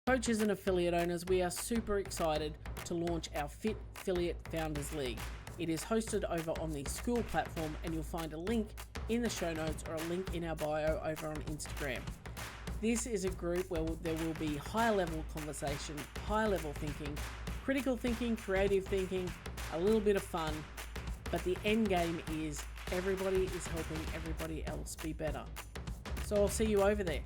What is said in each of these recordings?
Coaches and affiliate owners, we are super excited to launch our FitFilliate Founders League. It is hosted over on the Skool platform, and you'll find a link in the show notes or a link in our bio over on Instagram. This is a group where there will be higher level conversation, higher level thinking, critical thinking, creative thinking, a little bit of fun, but the end game is everybody is helping everybody else be better. So I'll see you over there.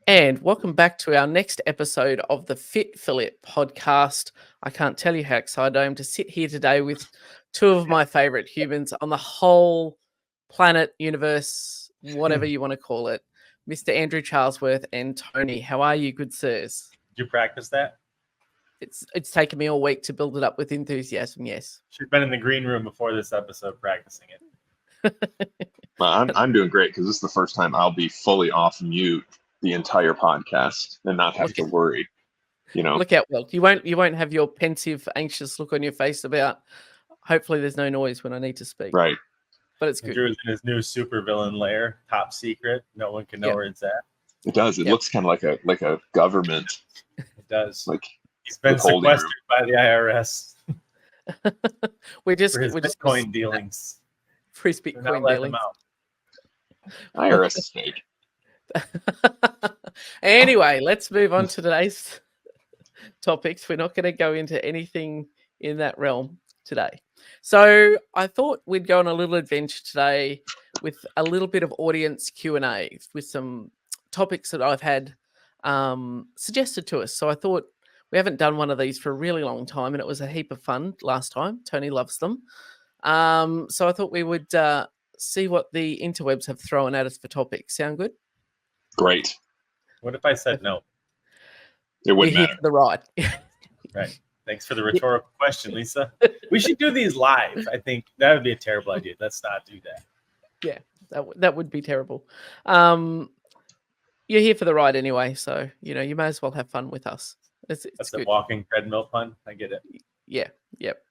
And welcome back to our next episode of the FitFilliate podcast. I can't tell you how excited I am to sit here today with two of my favorite humans on the whole planet, universe, whatever you want to call it, Mr. Andrew Charlesworth and Tony. How are you, good sirs? Did you practice that? It's taken me all week to build it up with enthusiasm, yes. She's been in the green room before this episode practicing it. Well, I'm doing great because this is the first time I'll be fully off mute the entire podcast and not have to worry. Look out, well, you won't have your pensive, anxious look on your face about hopefully there's no noise when I need to speak. Right. But it's good. Drew's in his new supervillain lair, top secret. No one can know where it's at. It does. It looks kind of like a government. It does. Like he's been sequestered by the IRS. we're just Bitcoin dealings. Free Bitcoin dealings. IRS is fake. Anyway, let's move on to today's topics. We're not going to go into anything in that realm today. So I thought we'd go on a little adventure today with a little bit of audience Q&A with some topics that I've had suggested to us. So I thought we haven't done one of these for a really long time, and it was a heap of fun last time. Tony loves them. So I thought we would see what the interwebs have thrown at us for topics. Sound good? Great. What if I said no? It wouldn't matter. The ride. Right. Thanks for the rhetorical question, Lisa. We should do these live. I think that would be a terrible idea. Let's not do that. Yeah, that would be terrible. You're here for the ride anyway, so you may as well have fun with us. It's That's good. A walking treadmill pun. I get it. Yeah,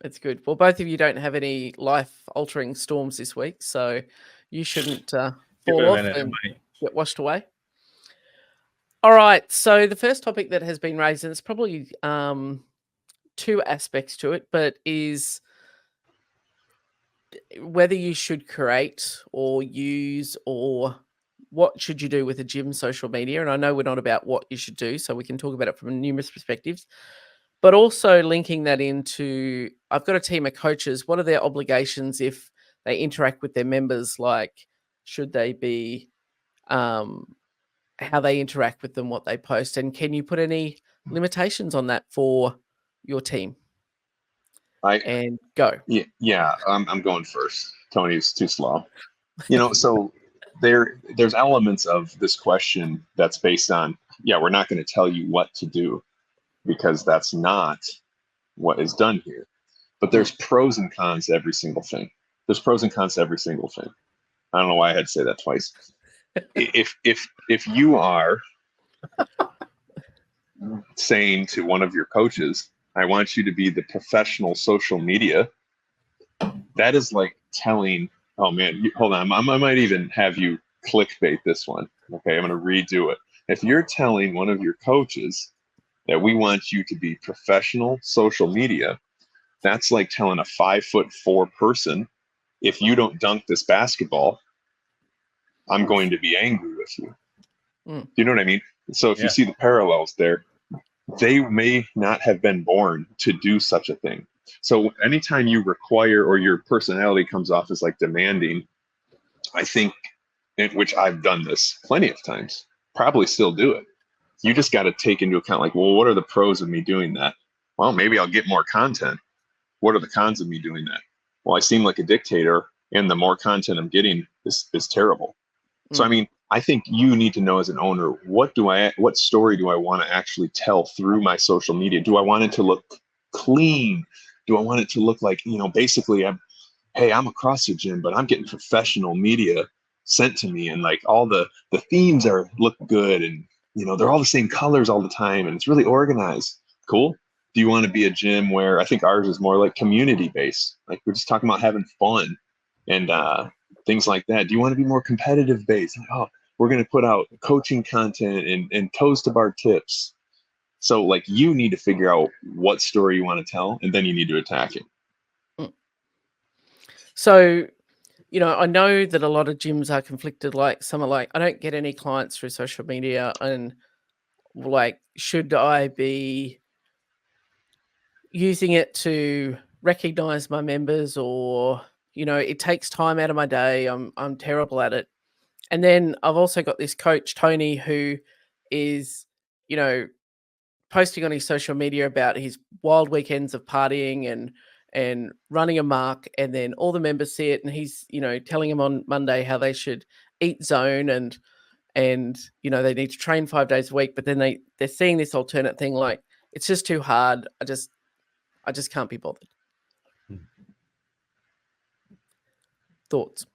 it's good. Well, both of you don't have any life-altering storms this week, so you shouldn't fall off and get washed away. All right, so the first topic that has been raised, and it's probably two aspects to it, but is whether you should create or use, or what should you do with a gym social media. And I know we're not about what you should do, so we can talk about it from numerous perspectives, but also linking that into, I've got a team of coaches. What are their obligations if they interact with their members? Like, should they be, how they interact with them, what they post, and can you put any limitations on that for your team? And go. Yeah. I'm going first. Tony's too slow. So there's elements of this question that's based on, we're not going to tell you what to do because that's not what is done here. But there's pros and cons to every single thing. I don't know why I had to say that twice. If you are saying to one of your coaches, I want you to be the professional social media, that is like telling, oh man, hold on, I might even have you clickbait this one. Okay, I'm going to redo it. If you're telling one of your coaches that we want you to be professional social media, that's like telling a 5'4" person, if you don't dunk this basketball, I'm going to be angry with you. You know what I mean? So if you see the parallels there, they may not have been born to do such a thing. So anytime you require, or your personality comes off as like demanding, I think, which I've done this plenty of times, probably still do it. You just got to take into account, like, well, what are the pros of me doing that? Well, maybe I'll get more content. What are the cons of me doing that? Well, I seem like a dictator, and the more content I'm getting is terrible. So, I mean, I think you need to know as an owner, what story do I want to actually tell through my social media? Do I want it to look clean? Do I want it to look like, basically I'm a CrossFit gym, but I'm getting professional media sent to me, and like all the themes look good, and they're all the same colors all the time, and it's really organized. Cool. Do you want to be a gym where, I think ours is more like community based, like we're just talking about having fun and things like that? Do you want to be more competitive based? Like, we're going to put out coaching content and toast to bar tips. So like you need to figure out what story you want to tell, and then you need to attack it. So, I know that a lot of gyms are conflicted. Like some are like, I don't get any clients through social media, and like, should I be using it to recognize my members, or it takes time out of my day. I'm terrible at it. And then I've also got this coach Tony who is, posting on his social media about his wild weekends of partying and running amok, and then all the members see it, and he's telling them on Monday how they should eat zone and they need to train 5 days a week, but then they're seeing this alternate thing like it's just too hard. I just can't be bothered. Thoughts?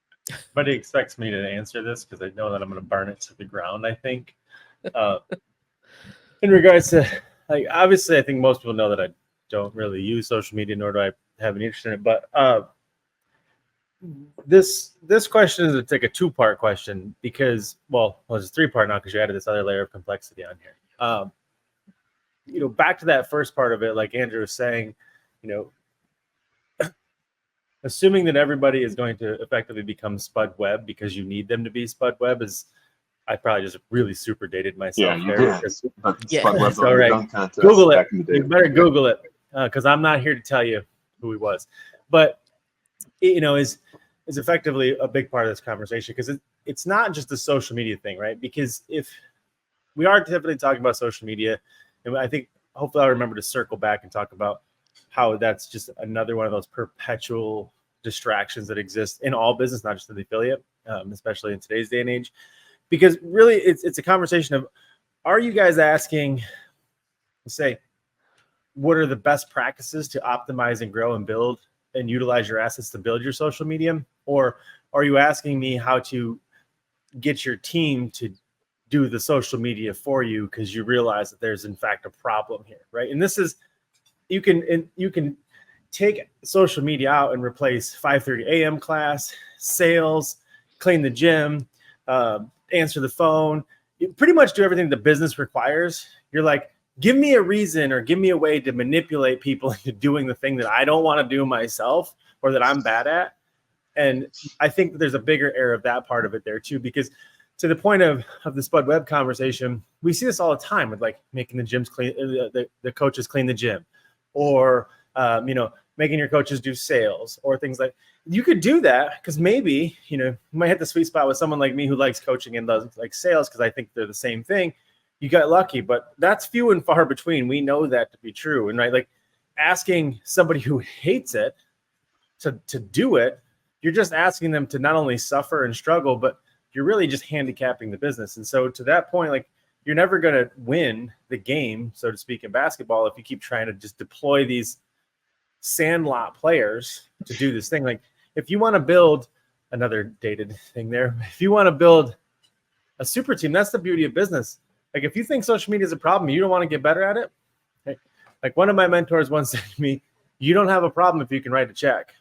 But he expects me to answer this because I know that I'm going to burn it to the ground, I think. In regards to, like, obviously, I think most people know that I don't really use social media, nor do I have any interest in it. But this question is like a two-part question because, well, it's a three-part now because you added this other layer of complexity on here. Back to that first part of it, like Andrew was saying, assuming that everybody is going to effectively become Spud Web because you need them to be Spud Web is, I probably just really super dated myself. Yeah, you there. did. Yeah. Spud Web So, right. dunk contest Google it. back in the day. You better Google it because I'm not here to tell you who he was. But is effectively a big part of this conversation because it's not just a social media thing, right? Because if we are typically talking about social media, and I think hopefully I'll remember to circle back and talk about how that's just another one of those perpetual distractions that exist in all business, not just in the affiliate, especially in today's day and age. Because really, it's a conversation of, are you guys asking, say, what are the best practices to optimize and grow and build and utilize your assets to build your social media? Or are you asking me how to get your team to do the social media for you because you realize that there's in fact a problem here, right? And this is, you can take social media out and replace 5:30 a.m. class, sales, clean the gym, answer the phone. You pretty much do everything the business requires. You're like, give me a reason or give me a way to manipulate people into doing the thing that I don't want to do myself or that I'm bad at. And I think that there's a bigger error of that part of it there too, because to the point of the Spud Web conversation, we see this all the time with like making the gyms clean, the coaches clean the gym, or making your coaches do sales or things like. You could do that because maybe you might hit the sweet spot with someone like me who likes coaching and does like sales because I think they're the same thing. You got lucky, but that's few and far between. We know that to be true, and right, like asking somebody who hates it to do it, you're just asking them to not only suffer and struggle, but you're really just handicapping the business. And so to that point, like you're never going to win the game, so to speak, in basketball if you keep trying to just deploy these sandlot players to do this thing. Like if you want to build another dated thing there, if you want to build a super team, that's the beauty of business. Like if you think social media is a problem, you don't want to get better at it. Okay? Like one of my mentors once said to me, you don't have a problem if you can write a check.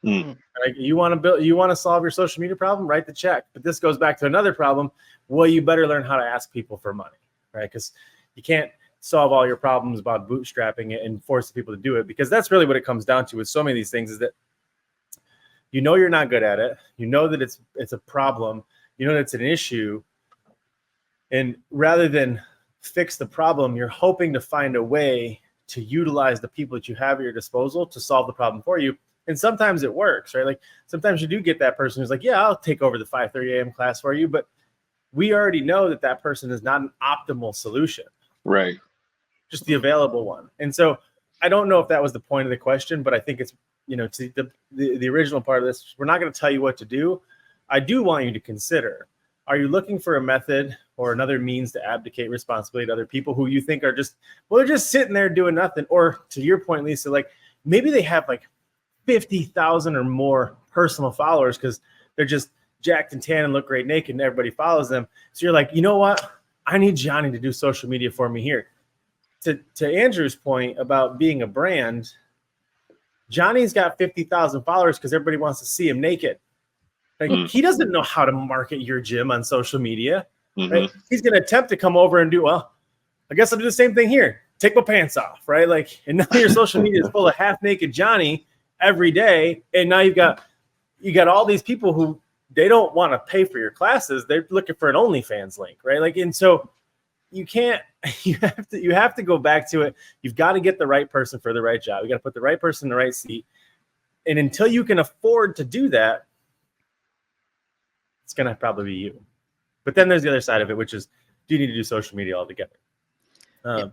Like you want to solve your social media problem, write the check. But this goes back to another problem. Well, you better learn how to ask people for money, right? Because you can't solve all your problems about bootstrapping it and force people to do it, because that's really what it comes down to with so many of these things is that you're not good at it. You know that it's a problem. You know that it's an issue. And rather than fix the problem, you're hoping to find a way to utilize the people that you have at your disposal to solve the problem for you. And sometimes it works, right? Like sometimes you do get that person who's like, yeah, I'll take over the 5:30 a.m. class for you. But we already know that person is not an optimal solution. Right. Just the available one. And so I don't know if that was the point of the question, but I think it's, to the original part of this, we're not going to tell you what to do. I do want you to consider, are you looking for a method or another means to abdicate responsibility to other people who you think are they're just sitting there doing nothing? Or to your point, Lisa, like maybe they have like 50,000 or more personal followers because they're just jacked and tan and look great naked and everybody follows them. So you're like, you know what? I need Johnny to do social media for me here. To Andrew's point about being a brand, Johnny's got 50,000 followers because everybody wants to see him naked. Like, he doesn't know how to market your gym on social media. Mm-hmm. Right? He's going to attempt to come over and do, well, I guess I'll do the same thing here. Take my pants off, right? Like, and now your social media is full of half-naked Johnny every day, and now you got all these people who they don't want to pay for your classes. They're looking for an OnlyFans link, right? Like, and so you can't. You have to go back to it. You've got to get the right person for the right job. You got to put the right person in the right seat, and until you can afford to do that, it's gonna probably be you. But then there's the other side of it, which is, do you need to do social media altogether? And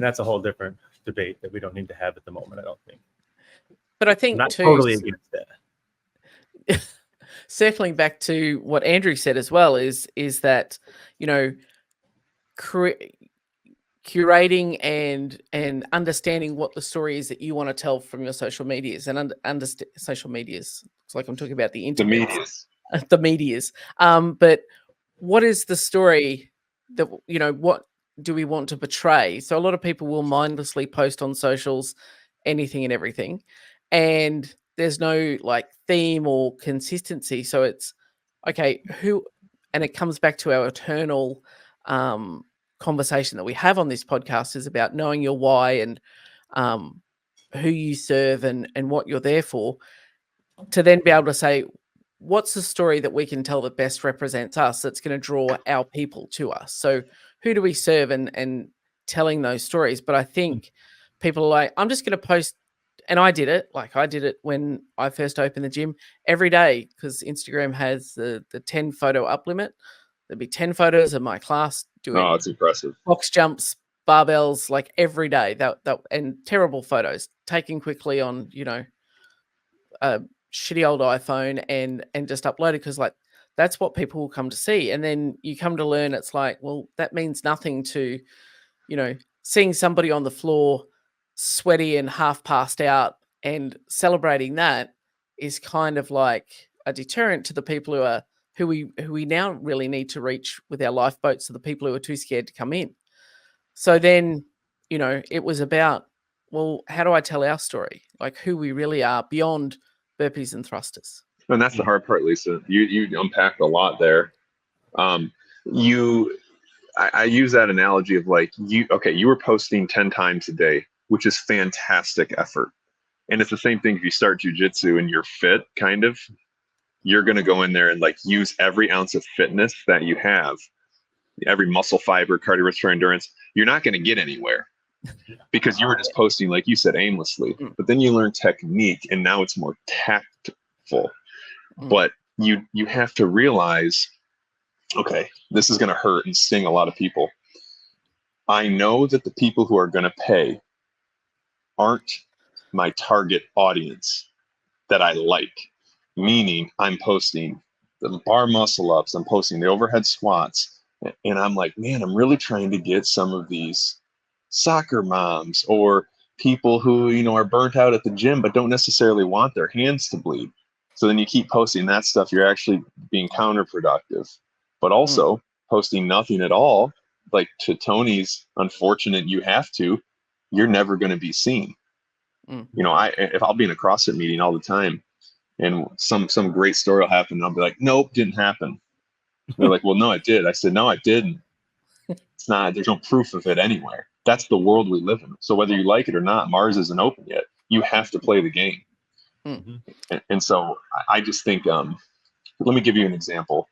that's a whole different debate that we don't need to have at the moment, I don't think. But I think I'm not too, totally against that. circling back to what Andrew said as well, is that, you know, curating and understanding what the story is that you want to tell from your social medias, and understand social medias. It's like I'm talking about the internet. The medias. But what is the story that, you know, what do we want to portray? So a lot of people will mindlessly post on socials anything and everything, and there's no like theme or consistency. So it's okay, and it comes back to our eternal conversation that we have on this podcast, is about knowing your why and who you serve and what you're there for, to then be able to say, what's the story that we can tell that best represents us, that's going to draw our people to us? So who do we serve, and telling those stories. But I think people are like, I'm just going to post, and I did it when I first opened the gym every day, because Instagram has the 10 photo up limit. There'd be 10 photos of my class doing it's impressive. box jumps, barbells, like every day. That and terrible photos taken quickly on, you know, a shitty old iPhone, and just uploaded, because like that's what people will come to see. And then you come to learn, it's like, well, that means nothing to, you know, seeing somebody on the floor sweaty and half passed out and celebrating that is kind of like a deterrent to the people who we now really need to reach with our lifeboats, to the people who are too scared to come in. So then, you know, it was about, well, how do I tell our story? Like who we really are beyond burpees and thrusters. And that's the hard part, Lisa. You unpacked a lot there. I use that analogy of like, you were posting 10 times a day, which is fantastic effort. And it's the same thing if you start jujitsu and you're fit, kind of, you're going to go in there and like use every ounce of fitness that you have, every muscle fiber, cardiorespiratory endurance. You're not going to get anywhere because you were just posting, like you said, aimlessly. But then you learn technique, and now it's more tactful. But you have to realize, okay, this is going to hurt and sting a lot of people. I know that the people who are going to pay aren't my target audience that I like, meaning I'm posting the bar muscle ups, I'm posting the overhead squats, and I'm like, man, I'm really trying to get some of these soccer moms or people who, you know, are burnt out at the gym but don't necessarily want their hands to bleed. So then you keep posting that stuff, you're actually being counterproductive. But also posting nothing at all, like to Tony's unfortunate, you're never going to be seen. You know, if I'll be in a CrossFit meeting all the time and some great story will happen, and I'll be like, nope, didn't happen. They're like, well, no, it did. I said, no, I didn't. It's not, there's no proof of it anywhere. That's the world we live in. So whether you like it or not, Mars isn't open yet. You have to play the game. And so I just think, let me give you an example.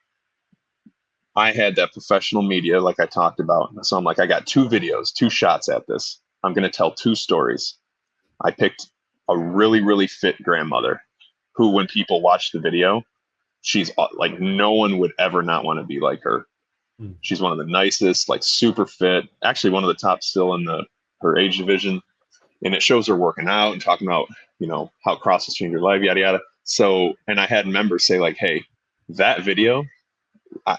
I had that professional media, like I talked about. So I'm like, I got 2 videos, 2 shots at this. I'm going to tell 2 stories. I picked a really, really fit grandmother who, when people watch the video, she's like, no one would ever not want to be like her. She's one of the nicest, like super fit, actually one of the top still in her age division. And it shows her working out and talking about, you know, how CrossFit's changed your life, yada, yada. So, and I had members say like, hey, that video,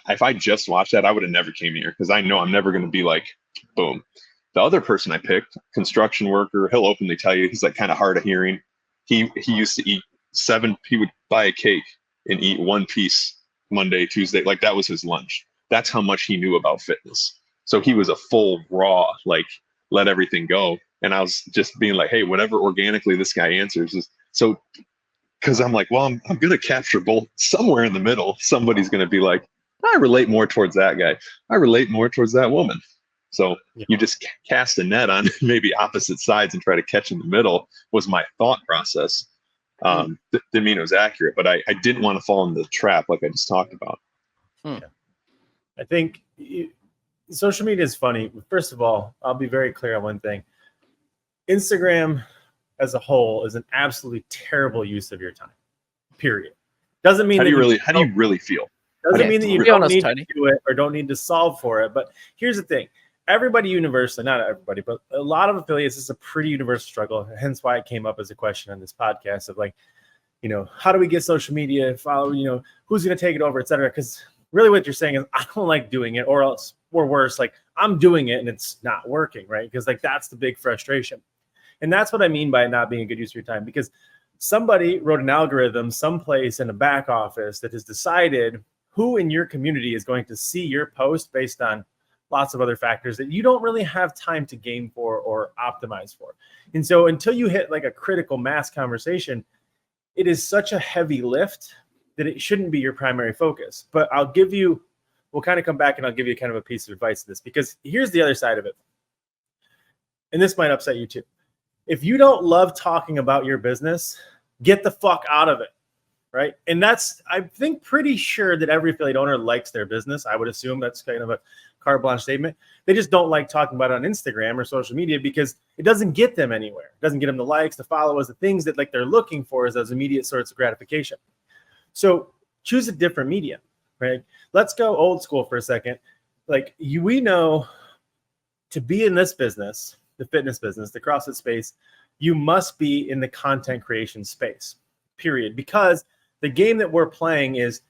if I just watched that, I would have never came here, because I know I'm never going to be like, boom. The other person I picked, construction worker, he'll openly tell you, he's like kind of hard of hearing. He used to eat 7, he would buy a cake and eat 1 piece Monday, Tuesday. Like that was his lunch. That's how much he knew about fitness. So he was a full raw, like let everything go. And I was just being like, hey, whatever organically this guy answers is. So because I'm like, well, I'm going to capture both somewhere in the middle. Somebody's going to be like, I relate more towards that guy. I relate more towards that woman. So you just cast a net on maybe opposite sides and try to catch in the middle was my thought process. Didn't mean it was accurate, but I didn't want to fall into the trap like I just talked about. Yeah. I think social media is funny. First of all, I'll be very clear on one thing. Instagram as a whole is an absolutely terrible use of your time, period. Doesn't mean how do you really feel? Doesn't mean that you don't need to do it or don't need to solve for it. But here's the thing. Everybody universally, not everybody, but a lot of affiliates, is a pretty universal struggle. Hence why it came up as a question on this podcast of like, how do we get social media, follow, who's going to take it over, et cetera. Because really what you're saying is I don't like doing it, or else, or worse, like I'm doing it and it's not working, right? Because like that's the big frustration. And that's what I mean by not being a good use of your time, because somebody wrote an algorithm someplace in a back office that has decided who in your community is going to see your post based on lots of other factors that you don't really have time to game for or optimize for. And so until you hit like a critical mass conversation, it is such a heavy lift that it shouldn't be your primary focus. But we'll kind of come back and I'll give you kind of a piece of advice to this, because here's the other side of it. And this might upset you too. If you don't love talking about your business, get the fuck out of it. Right. And that's, I think, pretty sure that every affiliate owner likes their business. I would assume that's kind of a carte blanche statement. They just don't like talking about it on Instagram or social media because it doesn't get them anywhere. It doesn't get them the likes, the followers, the things that like they're looking for as those immediate sorts of gratification. So choose a different medium, right? Let's go old school for a second. Like we know to be in this business, the fitness business, the CrossFit space, you must be in the content creation space, period. Because the game that we're playing is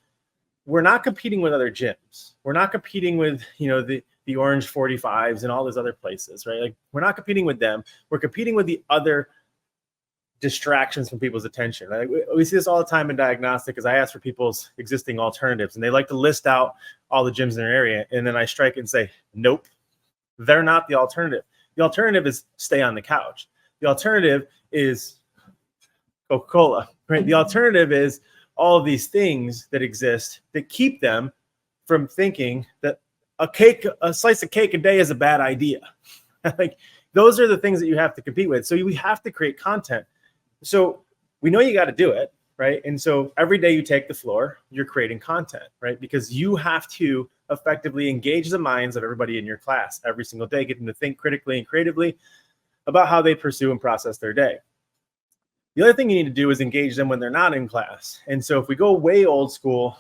we're not competing with other gyms. We're not competing with, the Orange 45s and all those other places, right? Like we're not competing with them. We're competing with the other distractions from people's attention. Right? We see this all the time in diagnostic because I ask for people's existing alternatives and they like to list out all the gyms in their area. And then I strike and say, nope, they're not the alternative. The alternative is stay on the couch. The alternative is Coca-Cola, right? The alternative is all of these things that exist that keep them from thinking that a slice of cake a day is a bad idea. Like those are the things that you have to compete with. So we have to create content. So we know you got to do it, right? And so every day you take the floor, you're creating content, right? Because you have to effectively engage the minds of everybody in your class every single day, get them to think critically and creatively about how they pursue and process their day. The other thing you need to do is engage them when they're not in class. And so if we go way old school,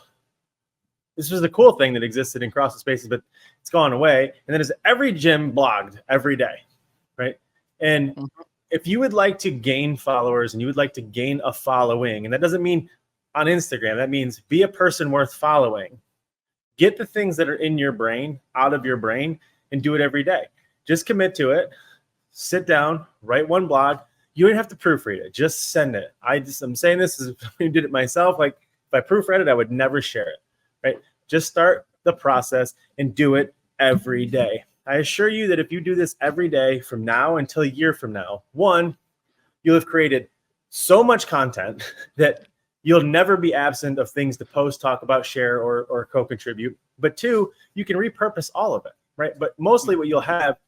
this was the cool thing that existed in CrossFit spaces, but it's gone away. And then is every gym blogged every day, right? And if you would like to gain followers and you would like to gain a following, and that doesn't mean on Instagram, that means be a person worth following. Get the things that are in your brain out of your brain and do it every day. Just commit to it. Sit down, write one blog. You don't have to proofread it. Just send it. I'm saying this as I did it myself. Like if I proofread it, I would never share it, right? Just start the process and do it every day. I assure you that if you do this every day from now until a year from now, one, you'll have created so much content that you'll never be absent of things to post, talk about, share, or co-contribute. But two, you can repurpose all of it, right? But mostly what you'll have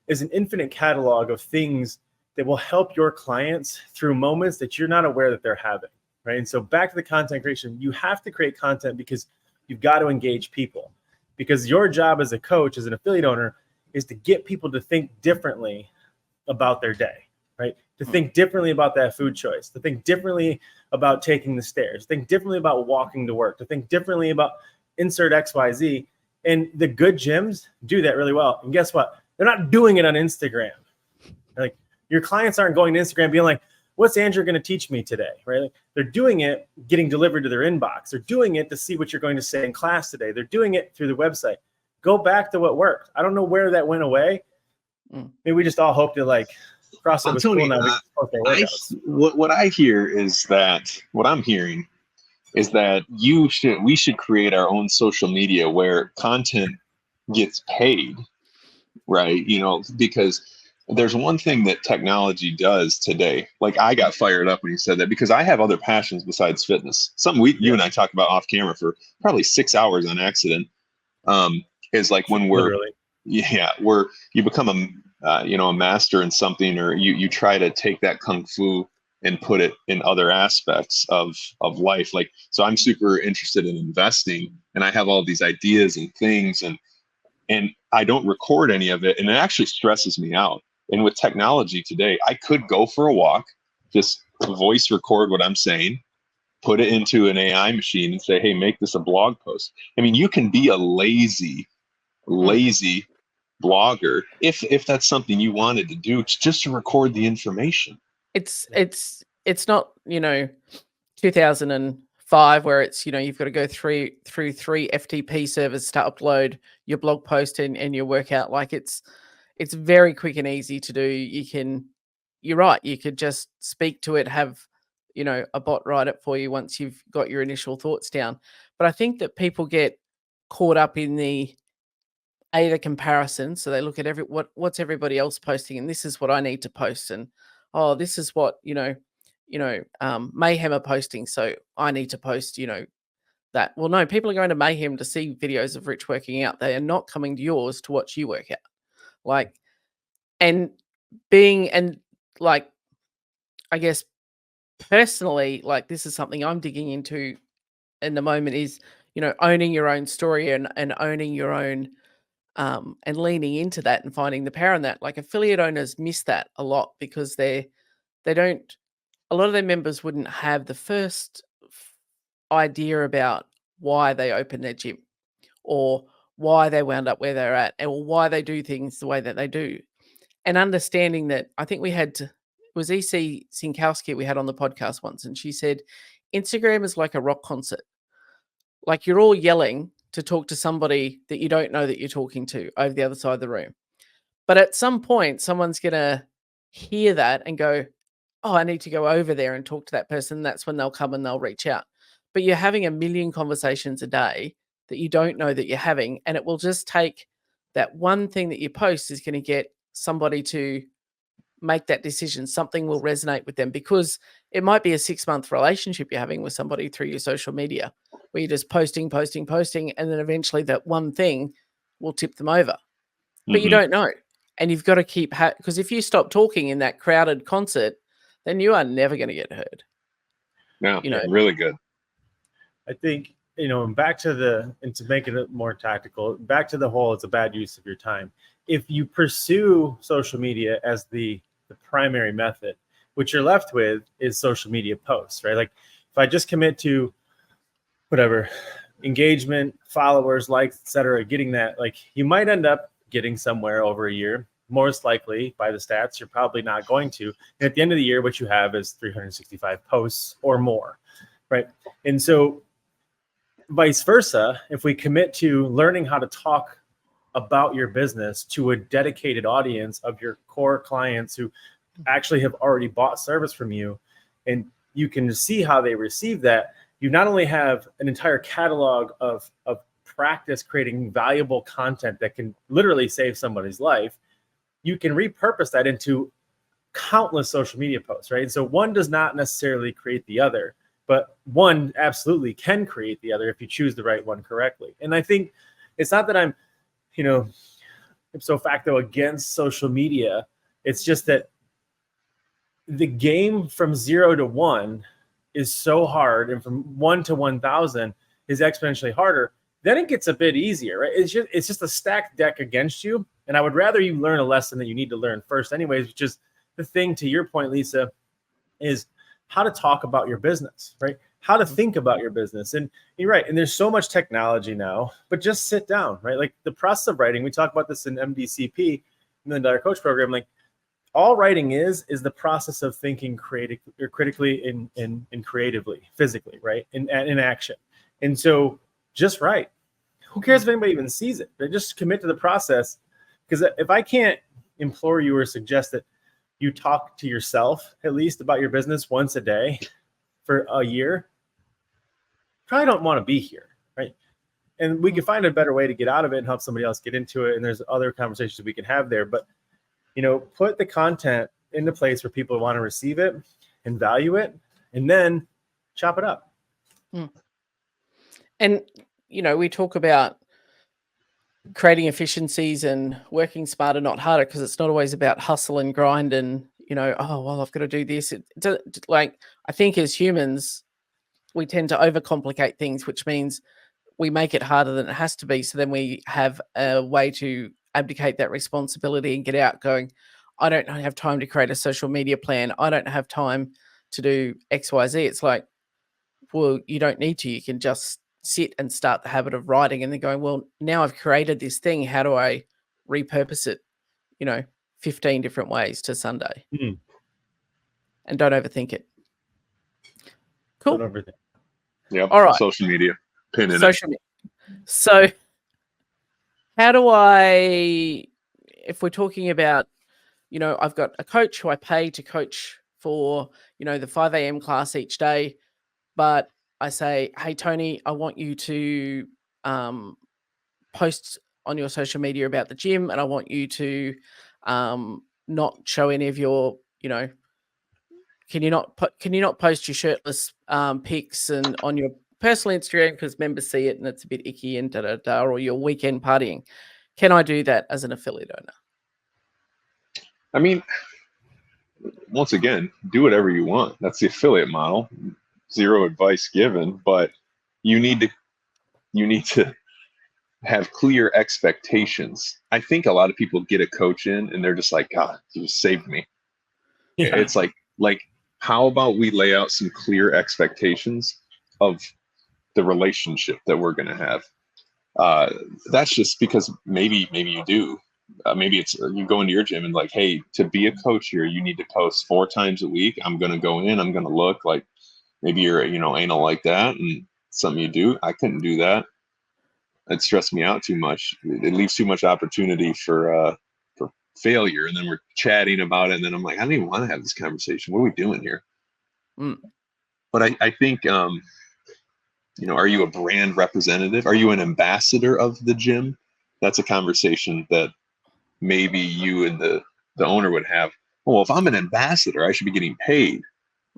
is an infinite catalog of things that will help your clients through moments that you're not aware that they're having, right? And so back to the content creation, you have to create content because you've got to engage people. Because your job as a coach, as an affiliate owner, is to get people to think differently about their day, right? To think differently about that food choice, to think differently about taking the stairs, think differently about walking to work, to think differently about insert XYZ. And the good gyms do that really well. And guess what? They're not doing it on Instagram. Like your clients aren't going to Instagram being like, what's Andrew going to teach me today, right? Like they're doing it, getting delivered to their inbox. They're doing it to see what you're going to say in class today. They're doing it through the website. Go back to what worked. I don't know where that went away. Maybe we just all hope to like CrossFit was cool now. What I hear is that what I'm hearing is that we should create our own social media where content gets paid, right? Because there's one thing that technology does today. Like I got fired up when you said that because I have other passions besides fitness. Something you and I talk about off camera for probably 6 hours on accident. Is like when Literally. where you become a master in something, or you try to take that kung fu and put it in other aspects of life. Like, so I'm super interested in investing, and I have all these ideas and things, and I don't record any of it, and it actually stresses me out. And with technology today, I could go for a walk, just voice record what I'm saying, put it into an AI machine and say, hey, make this a blog post. I mean, you can be a lazy blogger if that's something you wanted to do, just to record the information. It's not 2005 where it's you've got to go through 3 FTP servers to upload your blog post and your workout. Like it's very quick and easy to do. You're right, you could just speak to it, have a bot write it for you once you've got your initial thoughts down. But I think that people get caught up in the comparison. So they look at what's everybody else posting, and this is what I need to post, and this is what Mayhem are posting, so I need to post that. Well, no, people are going to Mayhem to see videos of Rich working out. They are not coming to yours to watch you work out. Like, and I guess personally, like, this is something I'm digging into in the moment is owning your own story and owning your own and leaning into that and finding the power in that. Like, affiliate owners miss that a lot because they don't, a lot of their members wouldn't have the first idea about why they opened their gym or why they wound up where they're at or why they do things the way that they do. And understanding that, I think it was EC Sinkowski we had on the podcast once, and she said, Instagram is like a rock concert. Like, you're all yelling to talk to somebody that you don't know that you're talking to over the other side of the room. But at some point, someone's going to hear that and go, oh, I need to go over there and talk to that person. That's when they'll come and they'll reach out. But you're having a million conversations a day that you don't know that you're having. And it will just take that one thing that you post is going to get somebody to make that decision. Something will resonate with them because it might be a 6-month relationship you're having with somebody through your social media where you're just posting. And then eventually that one thing will tip them over. But you don't know. And you've got to keep, because if you stop talking in that crowded concert, then you are never going to get heard. Yeah, really good. I think, back to and to make it more tactical, back to the whole, it's a bad use of your time. If you pursue social media as the primary method, what you're left with is social media posts, right? Like, if I just commit to whatever, engagement, followers, likes, etc., getting that, like, you might end up getting somewhere over a year. Most likely, by the stats, you're probably not going to. And at the end of the year, what you have is 365 posts or more, right? And so vice versa, if we commit to learning how to talk about your business to a dedicated audience of your core clients who actually have already bought service from you, and you can see how they receive that, you not only have an entire catalog of practice creating valuable content that can literally save somebody's life, you can repurpose that into countless social media posts, right? And so one does not necessarily create the other, but one absolutely can create the other if you choose the right one correctly. And I think it's not that I'm, ipso facto against social media. It's just that the game from 0 to 1 is so hard, and from 1 to 1,000 is exponentially harder. Then it gets a bit easier, right? It's just a stacked deck against you. And I would rather you learn a lesson that you need to learn first anyways, which is the thing, to your point, Lisa, is how to talk about your business, right? How to think about your business. And you're right. And there's so much technology now, but just sit down, right? Like the process of writing, we talk about this in MDCP, $1 Million Coach Program. Like, all writing is the process of thinking critically and creatively, physically, right? In action. And so just write. Who cares if anybody even sees it? But just commit to the process. Because if I can't implore you or suggest that you talk to yourself at least about your business once a day for a year, probably don't want to be here, right? And we can find a better way to get out of it and help somebody else get into it. And there's other conversations we can have there. But put the content in the place where people want to receive it and value it, and then chop it up. And, we talk about creating efficiencies and working smarter, not harder, because it's not always about hustle and grind and, oh, well, I've got to do this. I think as humans, we tend to overcomplicate things, which means we make it harder than it has to be. So then we have a way to abdicate that responsibility and get out going, I don't have time to create a social media plan. I don't have time to do X, Y, Z. It's like, well, you don't need to. You can just sit and start the habit of writing and then going, well, now I've created this thing. How do I repurpose it, 15 different ways to Sunday? And don't overthink it. Cool. Don't overthink. Yep. All right. Social media. Pin in Social media. So how do I, if we're talking about, I've got a coach who I pay to coach for, the 5 a.m. class each day, but I say, hey, Tony, I want you to post on your social media about the gym, and I want you to not show any of your, can you not post your shirtless pics and on your personal Instagram because members see it and it's a bit icky and or your weekend partying. Can I do that as an affiliate owner? I mean, once again, do whatever you want. That's the affiliate model. Zero advice given, but you need to have clear expectations. I think a lot of people get a coach in and they're just like, God, you just saved me. Yeah. It's like, how about we lay out some clear expectations of the relationship that we're going to have? That's just because maybe you do. Maybe it's you go into your gym and like, hey, to be a coach here, you need to post 4 times a week. I'm going to go in, I'm going to look like maybe you're, anal like that and something you do. I couldn't do that. It stressed me out too much. It leaves too much opportunity for failure. And then we're chatting about it. And then I'm like, I don't even want to have this conversation. What are we doing here? But I think, are you a brand representative? Are you an ambassador of the gym? That's a conversation that maybe you and the owner would have. Well, if I'm an ambassador, I should be getting paid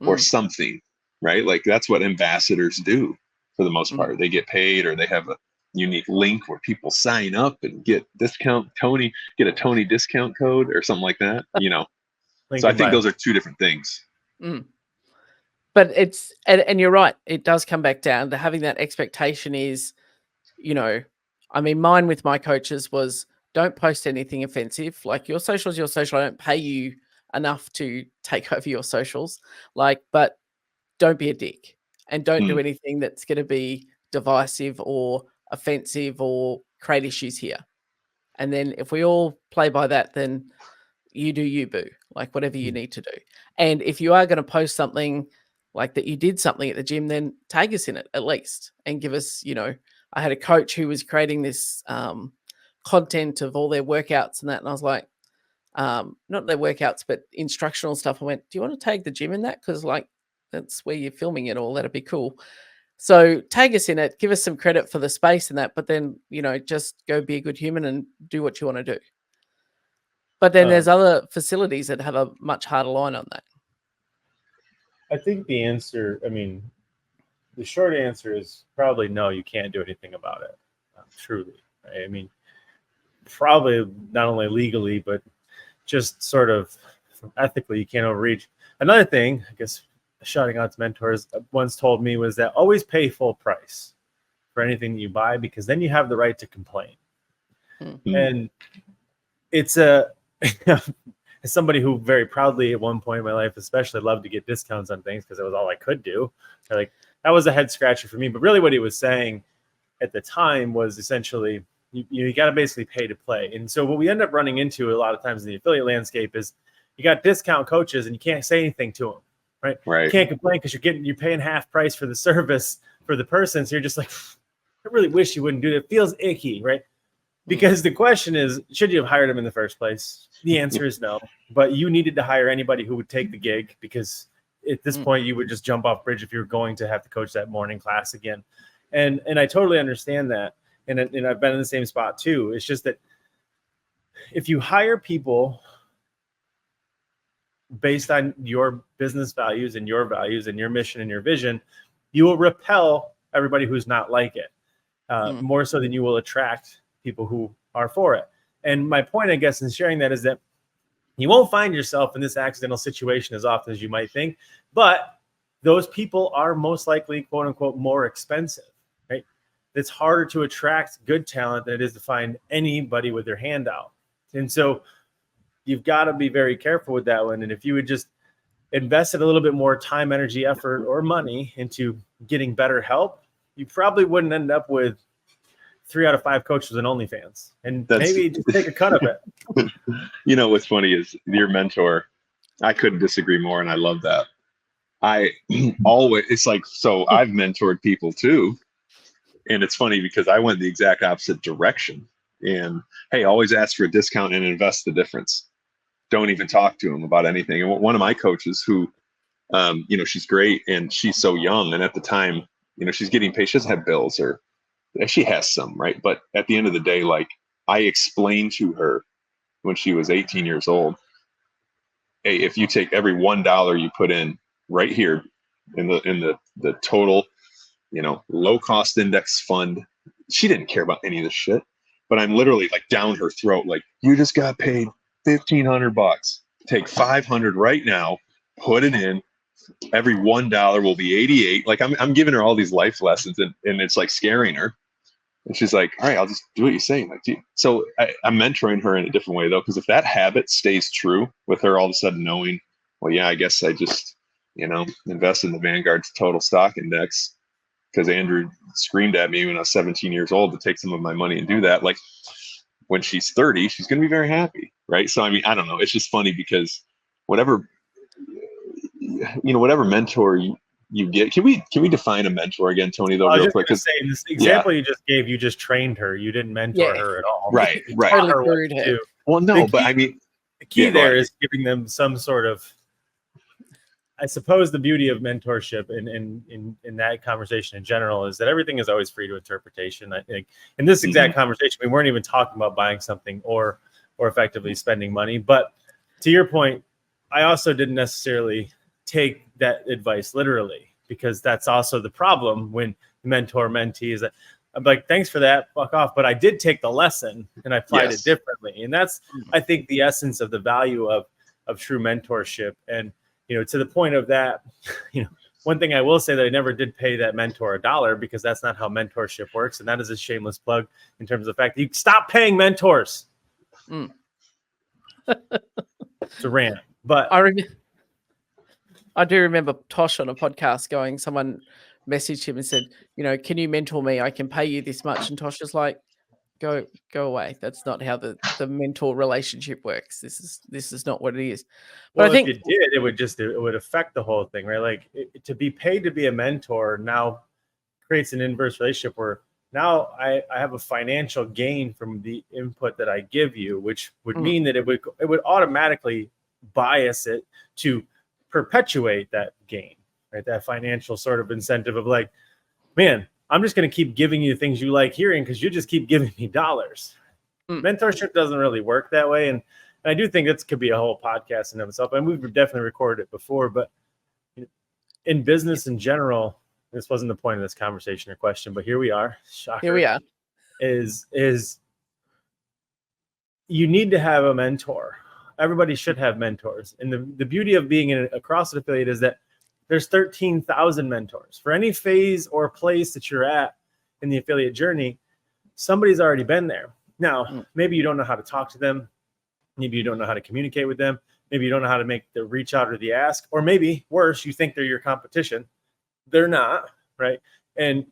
or something, right? Like that's what ambassadors do for the most part. They get paid, or they have a unique link where people sign up and get get a Tony discount code or something like that, So I think those are 2 different things. But it's, and you're right, it does come back down to having that expectation is, mine with my coaches was, don't post anything offensive. Like, your social is your social. I don't pay you enough to take over your socials. But don't be a dick and don't do anything that's going to be divisive or offensive or create issues here. And then if we all play by that, then you do you, boo, like whatever you need to do. And if you are going to post something like that you did something at the gym, then tag us in it at least and give us, I had a coach who was creating this content of all their workouts and that. And I was like, not their workouts, but instructional stuff. I went, do you want to tag the gym in that? Because that's where you're filming it all. That'd be cool. So tag us in it, give us some credit for the space and that, but then, just go be a good human and do what you want to do. But then there's other facilities that have a much harder line on that. I think the answer, the short answer is probably no, you can't do anything about it. Truly. Right? Probably not only legally, but just sort of ethically, you can't overreach. Another thing, I guess, shouting out to mentors once told me was that always pay full price for anything that you buy, because then you have the right to complain. And it's as somebody who very proudly at one point in my life, especially, loved to get discounts on things because it was all I could do. Like, that was a head scratcher for me. But really what he was saying at the time was essentially, you got to basically pay to play. And so what we end up running into a lot of times in the affiliate landscape is you got discount coaches and you can't say anything to them, right? You can't complain because you're paying half price for the service for the person. So you're just like, I really wish you wouldn't do it. It feels icky, right? Because the question is, should you have hired him in the first place? The answer is no. But you needed to hire anybody who would take the gig, because at this point you would just jump off bridge if you were going to have to coach that morning class again. And I totally understand that. And I've been in the same spot too. It's just that if you hire people based on your business values and your mission and your vision, you will repel everybody who's not like it, more so than you will attract people who are for it. And my point, I guess, in sharing that is that you won't find yourself in this accidental situation as often as you might think, but those people are most likely, quote unquote, more expensive, right? It's harder to attract good talent than it is to find anybody with their hand out. And so you've got to be very careful with that one. And if you would just invest a little bit more time, energy, effort, or money into getting better help, you probably wouldn't end up with 3 out of 5 coaches in OnlyFans, and maybe just take a cut of it. You know, what's funny is your mentor, I couldn't disagree more. And I love that. I always, it's like, so I've mentored people too. And it's funny because I went the exact opposite direction. And hey, always ask for a discount and invest the difference. Don't even talk to them about anything. And one of my coaches who, you know, she's great and she's so young. And at the time, you know, she's getting paid. She doesn't have bills, or she has some, right? But at the end of the day, like, I explained to her when she was 18 years old, hey, if you take every $1 you put in right here in the total, you know, low cost index fund, she didn't care about any of this shit, but I'm literally like down her throat, like, you just got paid $1,500, take 500 right now, put it in, every $1 will be 88. Like, I'm giving her all these life lessons, and it's like scaring her. And she's like, all right, I'll just do what you say. Like, so I'm mentoring her in a different way though, because if that habit stays true with her, all of a sudden knowing, well, yeah, I guess I just, you know, invest in the Vanguard's total stock index because Andrew screamed at me when I was 17 years old to take some of my money and do that. Like, when she's 30, she's going to be very happy, right? So, I mean, I don't know. It's just funny because whatever, you know, whatever mentor you get, can we define a mentor again, Tony, though, real quick? Because in this example you just gave, you just trained her. You didn't mentor her at all. Right. Totally. Well, no, but I mean, the key there is giving them some sort of, I suppose the beauty of mentorship in that conversation in general is that everything is always free to interpretation. I think in this exact conversation, we weren't even talking about buying something or effectively spending money. But to your point, I also didn't necessarily take that advice literally, because that's also the problem when the mentor-mentee is that I'm like, thanks for that, fuck off. But I did take the lesson and I applied it differently. And that's, I think, the essence of the value of true mentorship. And, you know, to the point of that, you know, one thing I will say that I never did pay that mentor $1 because that's not how mentorship works. And that is a shameless plug in terms of the fact that you stop paying mentors. It's a rant. But I do remember Tosh on a podcast going, someone messaged him and said, you know, can you mentor me? I can pay you this much. And Tosh was like, go away. That's not how the mentor relationship works. This is not what it is. But well, I think if it did, it would affect the whole thing, right? Like, to be paid to be a mentor now creates an inverse relationship where now I have a financial gain from the input that I give you, which would mean that it would automatically bias it to perpetuate that gain, right? That financial sort of incentive of like, man, I'm just going to keep giving you things you like hearing because you just keep giving me dollars. Mentorship doesn't really work that way. And I do think this could be a whole podcast in of itself. And we've definitely recorded it before, but in business in general, this wasn't the point of this conversation or question, but here we are. Shocker. Here we are. Is you need to have a mentor. Everybody should have mentors. And the beauty of being a CrossFit affiliate is that there's 13,000 mentors. For any phase or place that you're at in the affiliate journey, somebody's already been there. Now, maybe you don't know how to talk to them. Maybe you don't know how to communicate with them. Maybe you don't know how to make the reach out or the ask. Or maybe worse, you think they're your competition. They're not, right? And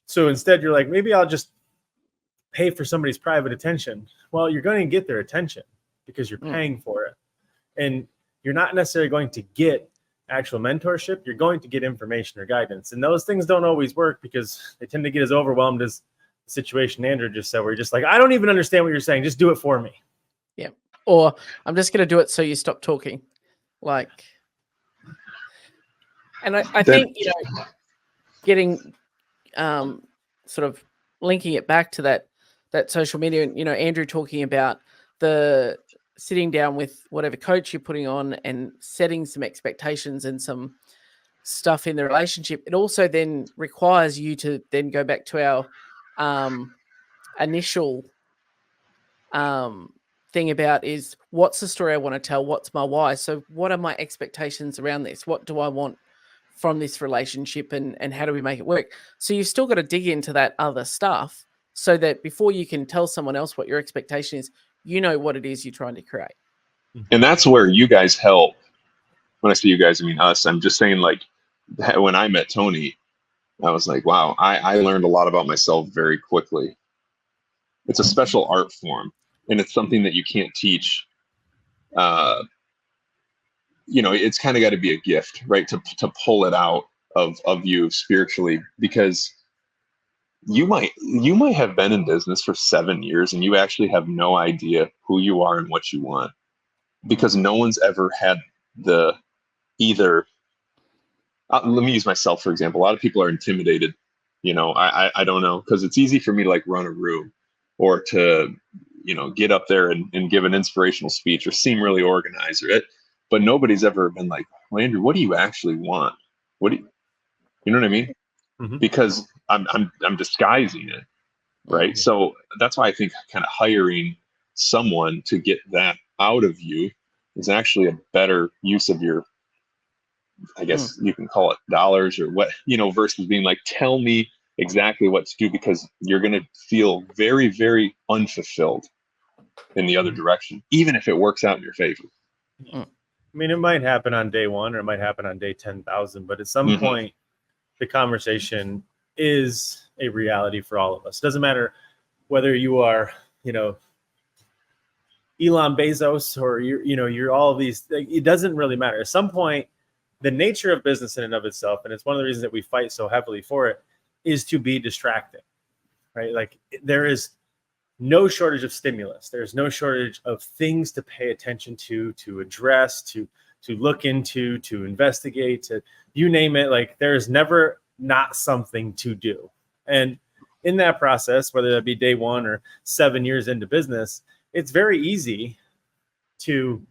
so instead you're like, maybe I'll just pay for somebody's private attention. Well, you're going to get their attention because you're paying for it. And you're not necessarily going to get actual mentorship. You're going to get information or guidance. And those things don't always work because they tend to get as overwhelmed as the situation Andrew just said, where you're just like, I don't even understand what you're saying. Just do it for me. Yeah. Or I'm just going to do it so you stop talking. Like, and I think, you know, getting sort of linking it back to that social media, and, you know, Andrew talking about the sitting down with whatever coach you're putting on and setting some expectations and some stuff in the relationship, it also then requires you to then go back to our initial thing about is what's the story I want to tell? What's my why? So what are my expectations around this? What do I want from this relationship and how do we make it work? So you've still got to dig into that other stuff so that before you can tell someone else what your expectation is, you know what it is you're trying to create. And that's where you guys help. When I say you guys, I mean us. I'm just saying, like, when I met Tony, I was like, wow, I learned a lot about myself very quickly. It's a special art form, and it's something that you can't teach. It's kind of got to be a gift, right? To pull it out of you spiritually, because you might have been in business for 7 years and you actually have no idea who you are and what you want, because no one's ever had the either. Let me use myself for example. A lot of people are intimidated. I don't know, because it's easy for me to like run a room or to get up there and give an inspirational speech or seem really organized or it. But nobody's ever been like, well, Andrew, what do you actually want? You know what I mean? Mm-hmm. Because I'm disguising it, right? Mm-hmm. So that's why I think kind of hiring someone to get that out of you is actually a better use of your, I guess you can call it dollars or what, versus being like, tell me exactly what to do, because you're going to feel very, very unfulfilled in the other direction, even if it works out in your favor. I mean, it might happen on day 1 or it might happen on day 10,000, but at some point, the conversation is a reality for all of us. It doesn't matter whether you are, Elon Bezos or you're all of these. It doesn't really matter. At some point, the nature of business in and of itself, and it's one of the reasons that we fight so heavily for it, is to be distracting, right? Like there is no shortage of stimulus. There's no shortage of things to pay attention to address, to look into, to investigate, to you name it. Like there is never not something to do. And in that process, whether that be day 1 or 7 years into business, it's very easy to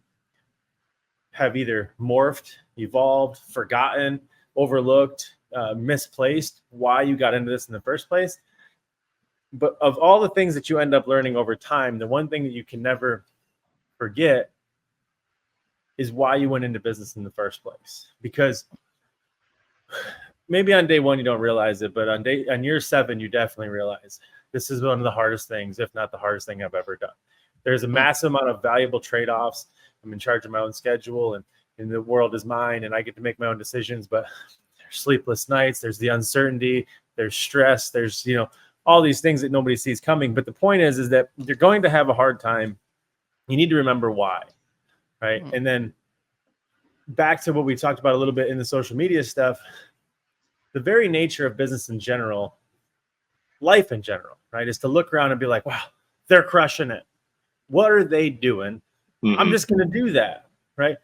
have either morphed, evolved, forgotten, overlooked, misplaced why you got into this in the first place. But of all the things that you end up learning over time, the one thing that you can never forget is why you went into business in the first place. Because maybe on day 1 you don't realize it, but on year 7 you definitely realize this is one of the hardest things, if not the hardest thing I've ever done. There's a massive amount of valuable trade-offs. I'm in charge of my own schedule, and the world is mine, and I get to make my own decisions. But there's sleepless nights, there's the uncertainty, there's stress, there's all these things that nobody sees coming. But the point is that you're going to have a hard time. You need to remember why, right? And then back to what we talked about a little bit in the social media stuff, the very nature of business in general, life in general, right, is to look around and be like, wow, they're crushing it. What are they doing? I'm just going to do that, right?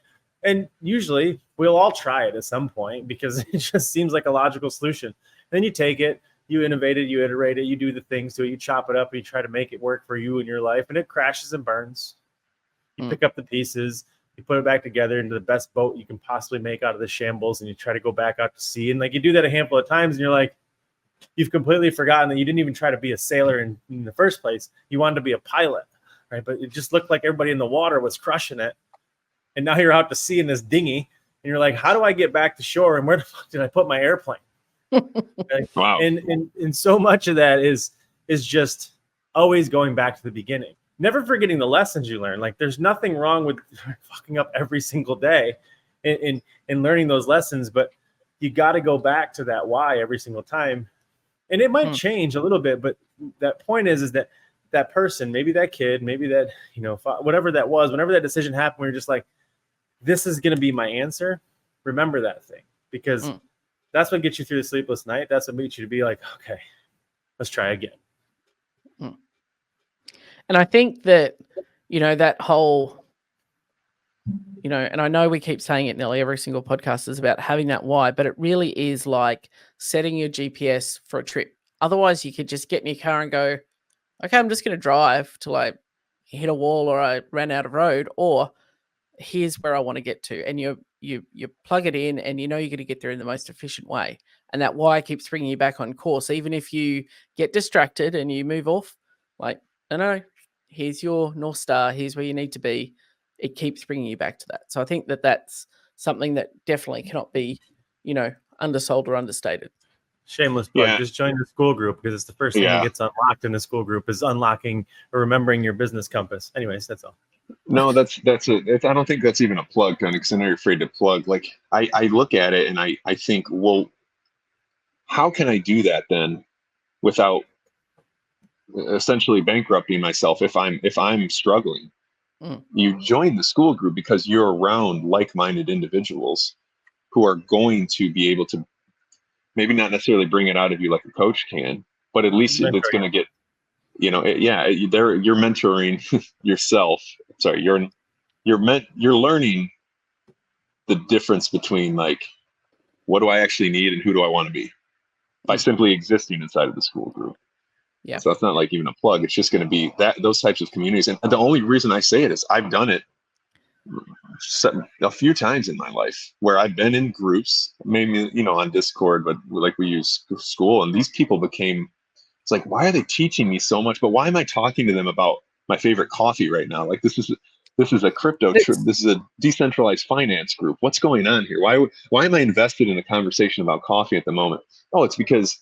And usually we'll all try it at some point because it just seems like a logical solution. Then you take it, you innovate it, you iterate it, you do the things to it, you chop it up, and you try to make it work for you in your life, and it crashes and burns. You pick up the pieces, you put it back together into the best boat you can possibly make out of the shambles, and you try to go back out to sea. And like you do that a handful of times, and you're like, you've completely forgotten that you didn't even try to be a sailor in the first place. You wanted to be a pilot, right? But it just looked like everybody in the water was crushing it. And now you're out to sea in this dinghy, and you're like, how do I get back to shore? And where the fuck did I put my airplane? Right? Wow. And so much of that is just always going back to the beginning. Never forgetting the lessons you learn. Like there's nothing wrong with fucking up every single day and learning those lessons, but you got to go back to that why every single time. And it might change a little bit, but that point is that person, maybe that kid, maybe that, whatever that was, whenever that decision happened, we were just like, this is going to be my answer. Remember that thing, because that's what gets you through the sleepless night. That's what makes you to be like, okay, let's try again. And I think that, that whole, and I know we keep saying it nearly every single podcast is about having that why, but it really is like setting your GPS for a trip. Otherwise, you could just get in your car and go, okay, I'm just going to drive till I hit a wall or I ran out of road, or here's where I want to get to. And you plug it in and you know you're going to get there in the most efficient way. And that why keeps bringing you back on course. Even if you get distracted and you move off, like, no, here's your North Star. Here's where you need to be. It keeps bringing you back to that. So I think that that's something that definitely cannot be, undersold or understated. Shameless plug. Yeah. Just join the Skool group, because it's the first thing that gets unlocked in the Skool group is unlocking or remembering your business compass. Anyways, that's all. No, that's it. I don't think that's even a plug, Tony, because I know you're afraid to plug. Like I look at it and I think, well, how can I do that then without essentially bankrupting myself if I'm struggling? You join the Skool group because you're around like-minded individuals who are going to be able to maybe not necessarily bring it out of you like a coach can, but at least it's going to get, you're mentoring yourself. Sorry, you're learning the difference between, like, what do I actually need and who do I want to be by simply existing inside of the Skool group. Yeah. So it's not like even a plug. It's just going to be those types of communities. And the only reason I say it is I've done it a few times in my life where I've been in groups, maybe, on Discord, but like we use Skool, and these people became, it's like, why are they teaching me so much? But why am I talking to them about my favorite coffee right now? Like, this is a crypto trip. This is a decentralized finance group. What's going on here? Why am I invested in a conversation about coffee at the moment? Oh, it's because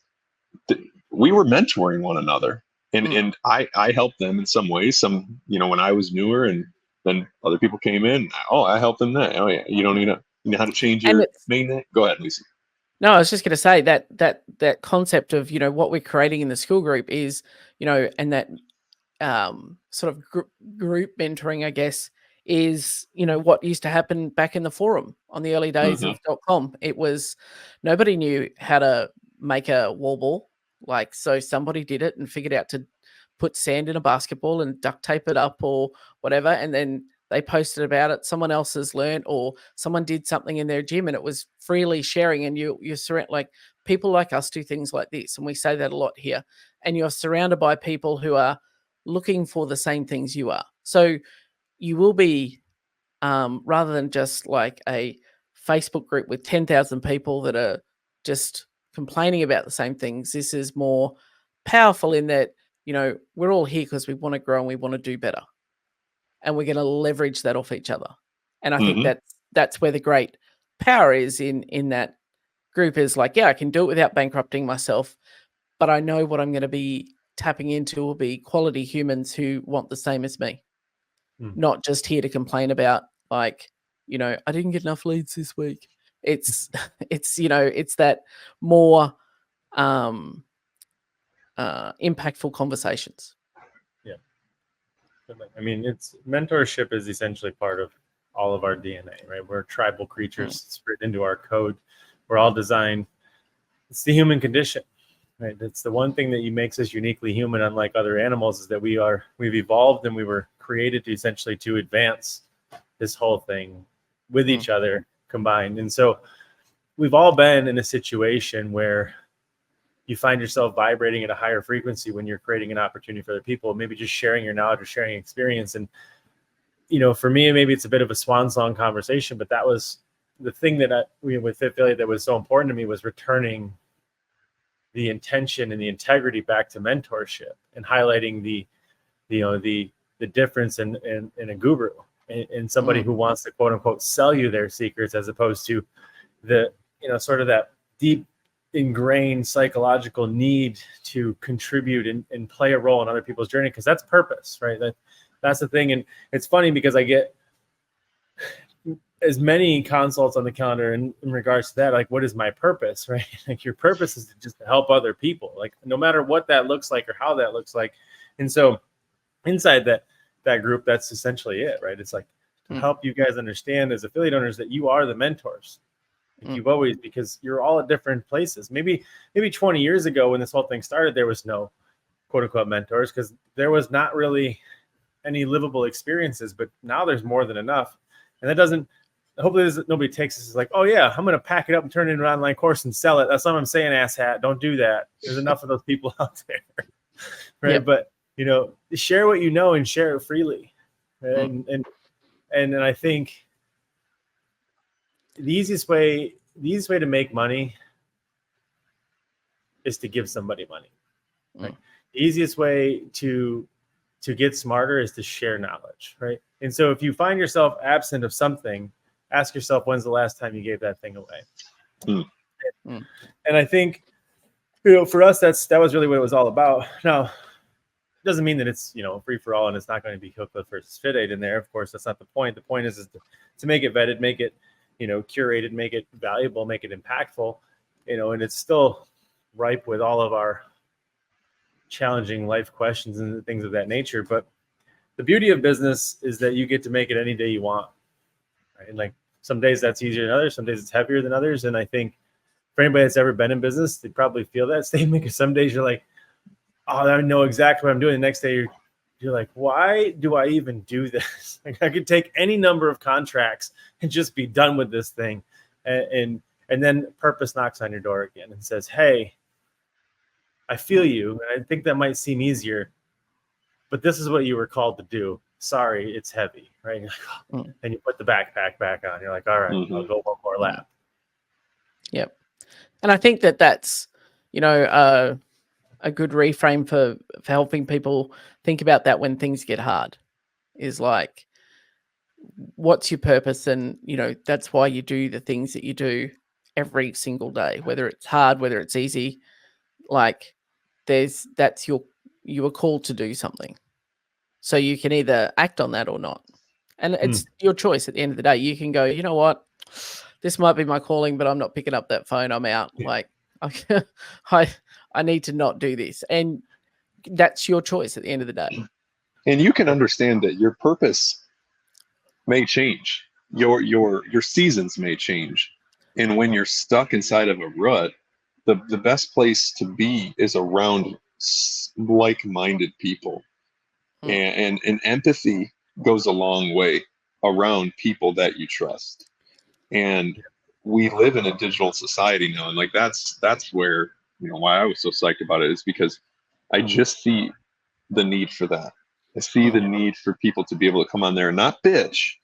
we were mentoring one another, and I helped them in some ways. Some, when I was newer, and then other people came in. Oh, I helped them that. Oh yeah, you don't need to, how to change your mainnet. Go ahead, Lisa. No, I was just going to say that concept of, what we're creating in the Skool group is, and that sort of group mentoring, I guess, is, what used to happen back in the forum on the early days of .com. It was, nobody knew how to make a wall ball. Like, so somebody did it and figured out to put sand in a basketball and duct tape it up or whatever. And then they posted about it. Someone else has learned, or someone did something in their gym, and it was freely sharing. And you're surrounded, like, people like us do things like this. And we say that a lot here. And you're surrounded by people who are looking for the same things you are. So you will be, rather than just like a Facebook group with 10,000 people that are just complaining about the same things, this is more powerful in that, we're all here because we want to grow and we want to do better. And we're going to leverage that off each other. And I think that's where the great power is in that group is like, yeah, I can do it without bankrupting myself, but I know what I'm going to be tapping into will be quality humans who want the same as me, not just here to complain about, like, I didn't get enough leads this week. It's that more impactful conversations. Yeah. I mean, mentorship is essentially part of all of our DNA, right? We're tribal creatures. It's written into our code. We're all designed. It's the human condition, right? It's the one thing that makes us uniquely human, unlike other animals, is that we've evolved and we were created to advance this whole thing with each other combined. And so we've all been in a situation where you find yourself vibrating at a higher frequency when you're creating an opportunity for other people, maybe just sharing your knowledge or sharing experience. And, for me, maybe it's a bit of a swan song conversation, but that was the thing that with FitFilliate that was so important to me, was returning the intention and the integrity back to mentorship and highlighting the difference in a guru and somebody who wants to quote unquote sell you their secrets, as opposed to the, sort of that deep ingrained psychological need to contribute and play a role in other people's journey, because that's purpose, right? That's the thing. And it's funny because I get as many consults on the calendar in regards to that, like, what is my purpose, right? Like, your purpose is just to help other people, like, no matter what that looks like or how that looks like. And so inside that group, that's essentially it, right? It's like to help you guys understand as affiliate owners that you are the mentors. Like, you've always, because you're all at different places. Maybe 20 years ago when this whole thing started, there was no quote unquote mentors because there was not really any livable experiences, but now there's more than enough. And that doesn't, hopefully nobody takes this as like, oh yeah, I'm going to pack it up and turn it into an online course and sell it. That's not what I'm saying, asshat. Don't do that. There's enough of those people out there. Right. Yep. share what you know and share it freely. And I think the easiest way to make money is to give somebody money. Right? The easiest way to get smarter is to share knowledge, right? And so if you find yourself absent of something, ask yourself, when's the last time you gave that thing away? And I think, for us, that was really what it was all about. Now, it doesn't mean that it's, free for all and it's not going to be Cookbook versus FitFilliate in there. Of course, that's not the point. The point is to make it vetted, make it, curated, make it valuable, make it impactful, and it's still ripe with all of our challenging life questions and things of that nature. But the beauty of business is that you get to make it any day you want, right? And like some days that's easier than others, some days it's heavier than others. And I think for anybody that's ever been in business, they probably feel that statement, because some days you're like, oh, I know exactly what I'm doing. The next day you're like, why do I even do this? Like, I could take any number of contracts and just be done with this thing. And then purpose knocks on your door again and says, hey, I feel you. And I think that might seem easier, but this is what you were called to do. Sorry, it's heavy, right? And you put the backpack back on. You're like, all right, I'll go one more lap. Yep. And I think that's, a good reframe for helping people think about that when things get hard, is like, what's your purpose? And, that's why you do the things that you do every single day, whether it's hard, whether it's easy. Like, you were called to do something. So you can either act on that or not. And it's your choice at the end of the day. You can go, you know what, this might be my calling, but I'm not picking up that phone. I'm out. Yeah. Like, I need to not do this. And that's your choice at the end of the day. And you can understand that your purpose may change. Your seasons may change. And when you're stuck inside of a rut, the best place to be is around like-minded people. And empathy goes a long way around people that you trust. And we live in a digital society now, and like that's where, why I was so psyched about it, is because I just see the need for that. I see the need for people to be able to come on there and not bitch.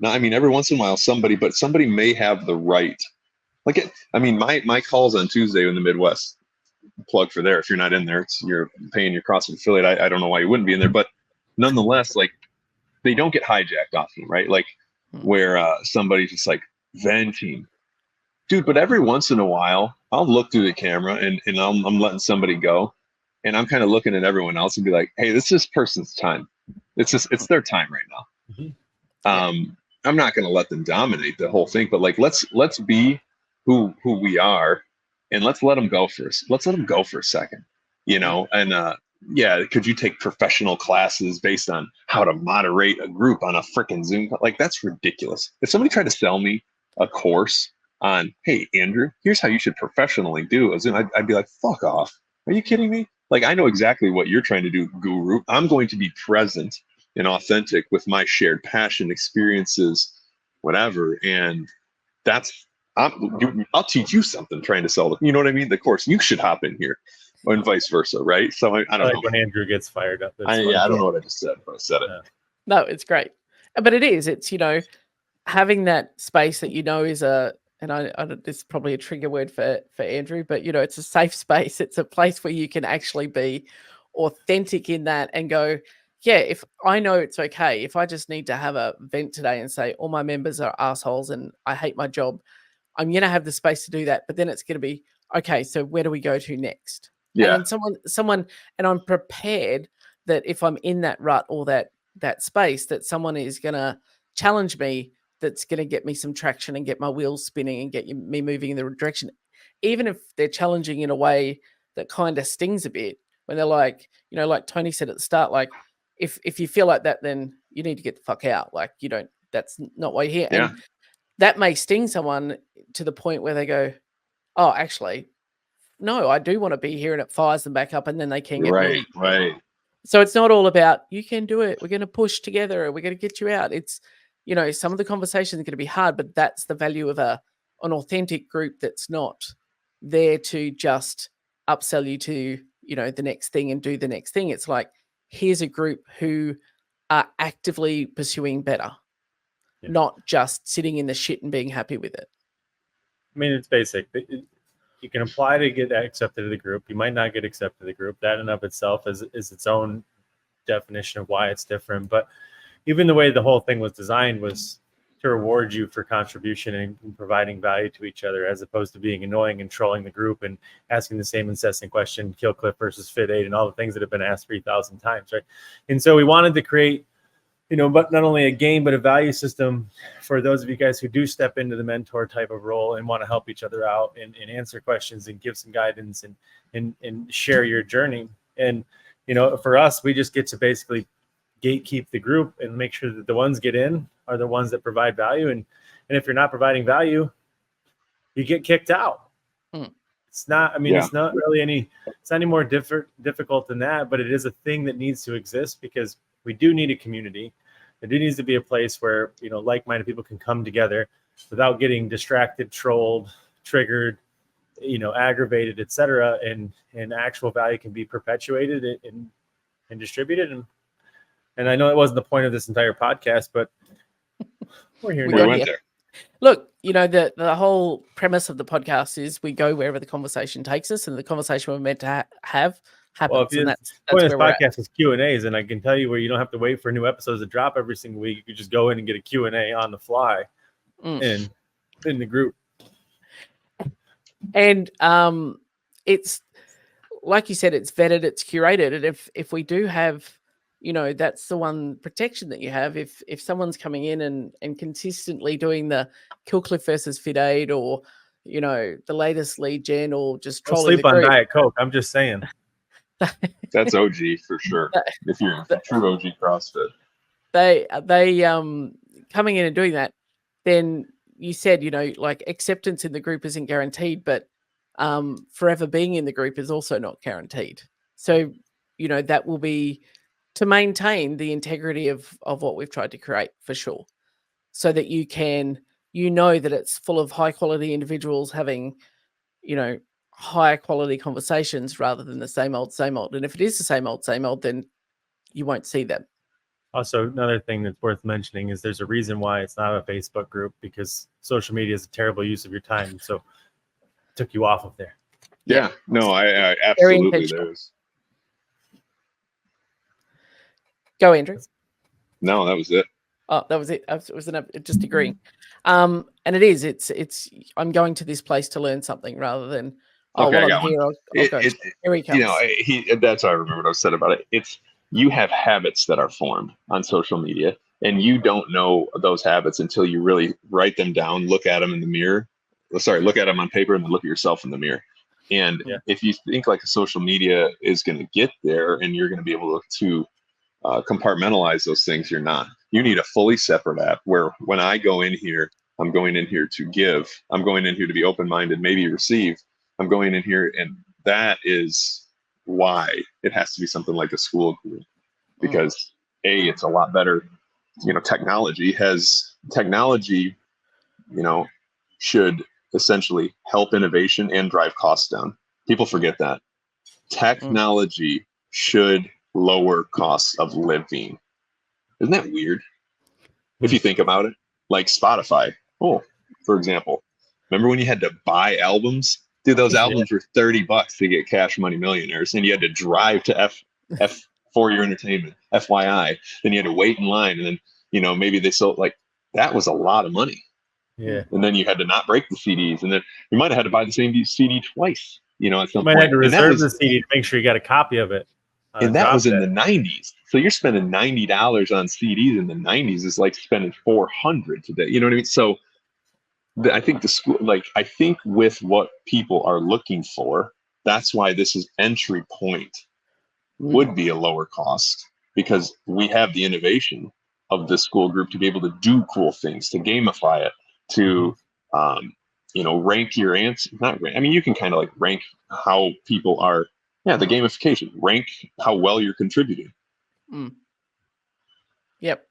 Now, I mean, every once in a while somebody may have the right. My calls on Tuesday in the Midwest, plug for there. If you're not in there, you're paying your CrossFit affiliate. I don't know why you wouldn't be in there, but nonetheless, like, they don't get hijacked often, right? Like, where somebody's just like venting, dude. But every once in a while, I'll look through the camera and I'm letting somebody go, and I'm kind of looking at everyone else and be like, hey, this is this person's time. It's their time right now. I'm not going to let them dominate the whole thing, but like, let's be who we are, and let's let them go first. Let's let them go for a second, and could you take professional classes based on how to moderate a group on a freaking Zoom? Like, that's ridiculous. If somebody tried to sell me a course on, hey, Andrew, here's how you should professionally do a Zoom, I'd be like, fuck off. Are you kidding me? Like, I know exactly what you're trying to do, guru. I'm going to be present and authentic with my shared passion, experiences, whatever. And I'll teach you something trying to sell you know what I mean? The course, you should hop in here, and vice versa, right? So I don't know. When Andrew gets fired up. I don't know what I just said, but I said it. No, it's great. But it's, having that space that is and I this is probably a trigger word for Andrew, but it's a safe space. It's a place where you can actually be authentic in that and go, yeah, if I know it's okay, if I just need to have a vent today and say all my members are assholes and I hate my job, I'm going to have the space to do that. But then it's going to be, okay, so where do we go to next? Yeah. And someone, and I'm prepared that if I'm in that rut or that space, that someone is going to challenge me, that's going to get me some traction and get my wheels spinning and get me moving in the direction. Even if they're challenging in a way that kind of stings a bit, when they're like, like Tony said at the start, like, if you feel like that, then you need to get the fuck out. Like, that's not why you're here. Yeah. And that may sting someone to the point where they go, oh, actually, no, I do want to be here, and it fires them back up, and then they can get moving. Right. So it's not all about, you can do it, we're going to push together, and we're going to get you out. It's, some of the conversations are going to be hard, but that's the value of an authentic group that's not there to just upsell you to, the next thing and do the next thing. It's like, here's a group who are actively pursuing better, not just sitting in the shit and being happy with it. I mean, it's basic. You can apply to get accepted to the group. You might not get accepted to the group. That in of itself is its own definition of why it's different. But even the way the whole thing was designed was to reward you for contribution and providing value to each other, as opposed to being annoying and trolling the group and asking the same incessant question, Kill Cliff versus FitFilliate, and all the things that have been asked 3,000 times, right? And so we wanted to create, but not only a game, but a value system for those of you guys who do step into the mentor type of role and want to help each other out and answer questions and give some guidance and share your journey. And, for us, we just get to basically gatekeep the group and make sure that the ones get in are the ones that provide value. And if you're not providing value, you get kicked out. It's not, it's not really it's not any more difficult than that, but it is a thing that needs to exist because we do need a community. There needs to be a place where, like-minded people can come together without getting distracted, trolled, triggered, aggravated, etc. And actual value can be perpetuated and distributed. And I know it wasn't the point of this entire podcast, but we're here now. Went there. Look, the whole premise of the podcast is we go wherever the conversation takes us, and the conversation we're meant to have happens. Well, and that's point of where this podcast is Q&As, and I can tell you where you don't have to wait for new episodes to drop every single week. You could just go in and get a Q&A on the fly in the group. And it's like you said, it's vetted, it's curated, and if we do have, that's the one protection that you have. If someone's coming in and consistently doing the Kill Cliff versus FitFilliate, or the latest lead gen, or just trolling sleep on Diet Coke. I'm just saying. That's OG for sure. If you're a true OG CrossFit, they coming in and doing that, then you said, like acceptance in the group isn't guaranteed, but forever being in the group is also not guaranteed. So, that will be to maintain the integrity of what we've tried to create, for sure, so that you can, that it's full of high quality individuals having, higher quality conversations rather than the same old. And if it is the same old, then you won't see them. Also, another thing that's worth mentioning is there's a reason why it's not a Facebook group, because social media is a terrible use of your time. So it took you off of there. Yeah, no, I absolutely there's. Go, Andrew. No, that was it. Oh, that was it. It was just agreeing. And it is. It's. I'm going to this place to learn something rather than. Oh, okay, well, I'm here. I'll go. Here he comes. That's how I remember what I said about it. It's you have habits that are formed on social media, and you don't know those habits until you really write them down, look at them in the mirror. Look at them on paper, and then look at yourself in the mirror. And if you think like a social media is going to get there, and you're going to be able to compartmentalize those things, you're not. You need a fully separate app where when I go in here, I'm going in here to give. I'm going in here to be open-minded, maybe receive. I'm going in here, and that is why it has to be something like a Skool group, because it's a lot better. Technology should essentially help innovation and drive costs down. People forget that technology should lower costs of living. Isn't that weird? If you think about it, like Spotify. For example, remember when you had to buy albums? Dude, those albums were $30 to get Cash Money Millionaires, and you had to drive to F for your entertainment, FYI. Then you had to wait in line, and then maybe they sold that was a lot of money. Yeah. And then you had to not break the CDs, and then you might have had to buy the same CD twice. At some you might point. have to reserve the CD to make sure you got a copy of it. And that was in the 90s. So you're spending $90 on CDs in the 90s is like spending $400 today. You know what I mean? So I think the school, I think with what people are looking for, that's why this is entry point would be a lower cost, because we have the innovation of the Skool group to be able to do cool things, to gamify it, to, rank your answers. Not rank. I mean, you can kind of rank how people are. Yeah, the gamification. Rank how well you're contributing. Yep.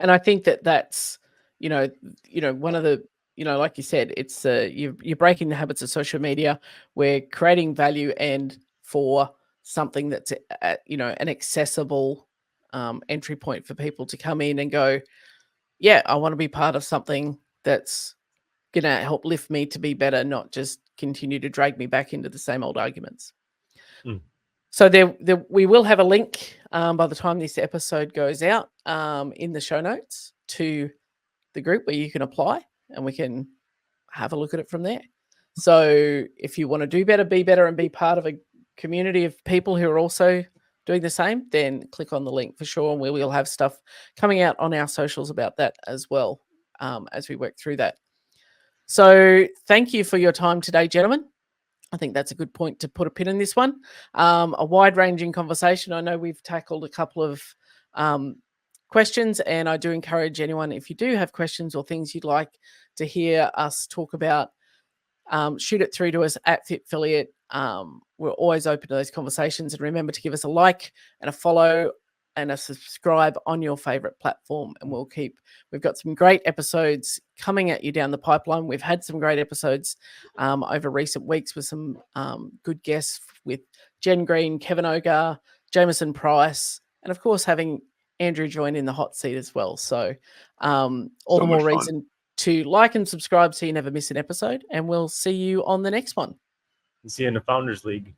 And I think that's, one of the, like you said, it's you're breaking the habits of social media. We're creating value and for something that's an accessible entry point for people to come in and go, yeah, I want to be part of something that's going to help lift me to be better, not just continue to drag me back into the same old arguments. So we will have a link by the time this episode goes out in the show notes to the group where you can apply, and we can have a look at it from there. So if you want to do better, be better, and be part of a community of people who are also doing the same, then click on the link for sure. And we will have stuff coming out on our socials about that as well as we work through that. So thank you for your time today, gentlemen. I think that's a good point to put a pin in this one. A wide-ranging conversation. I know we've tackled a couple of questions, and I do encourage anyone, if you do have questions or things you'd like to hear us talk about, shoot it through to us at FitFilliate. We're always open to those conversations, and remember to give us a like and a follow and a subscribe on your favorite platform, and we've got some great episodes coming at you down the pipeline. We've had some great episodes over recent weeks with some good guests with Jen Green, Kevin Ogar, Jameson Price, and of course having Andrew join in the hot seat as well. So all the more reason to like and subscribe so you never miss an episode, and we'll see you on the next one. See you in the Founders League.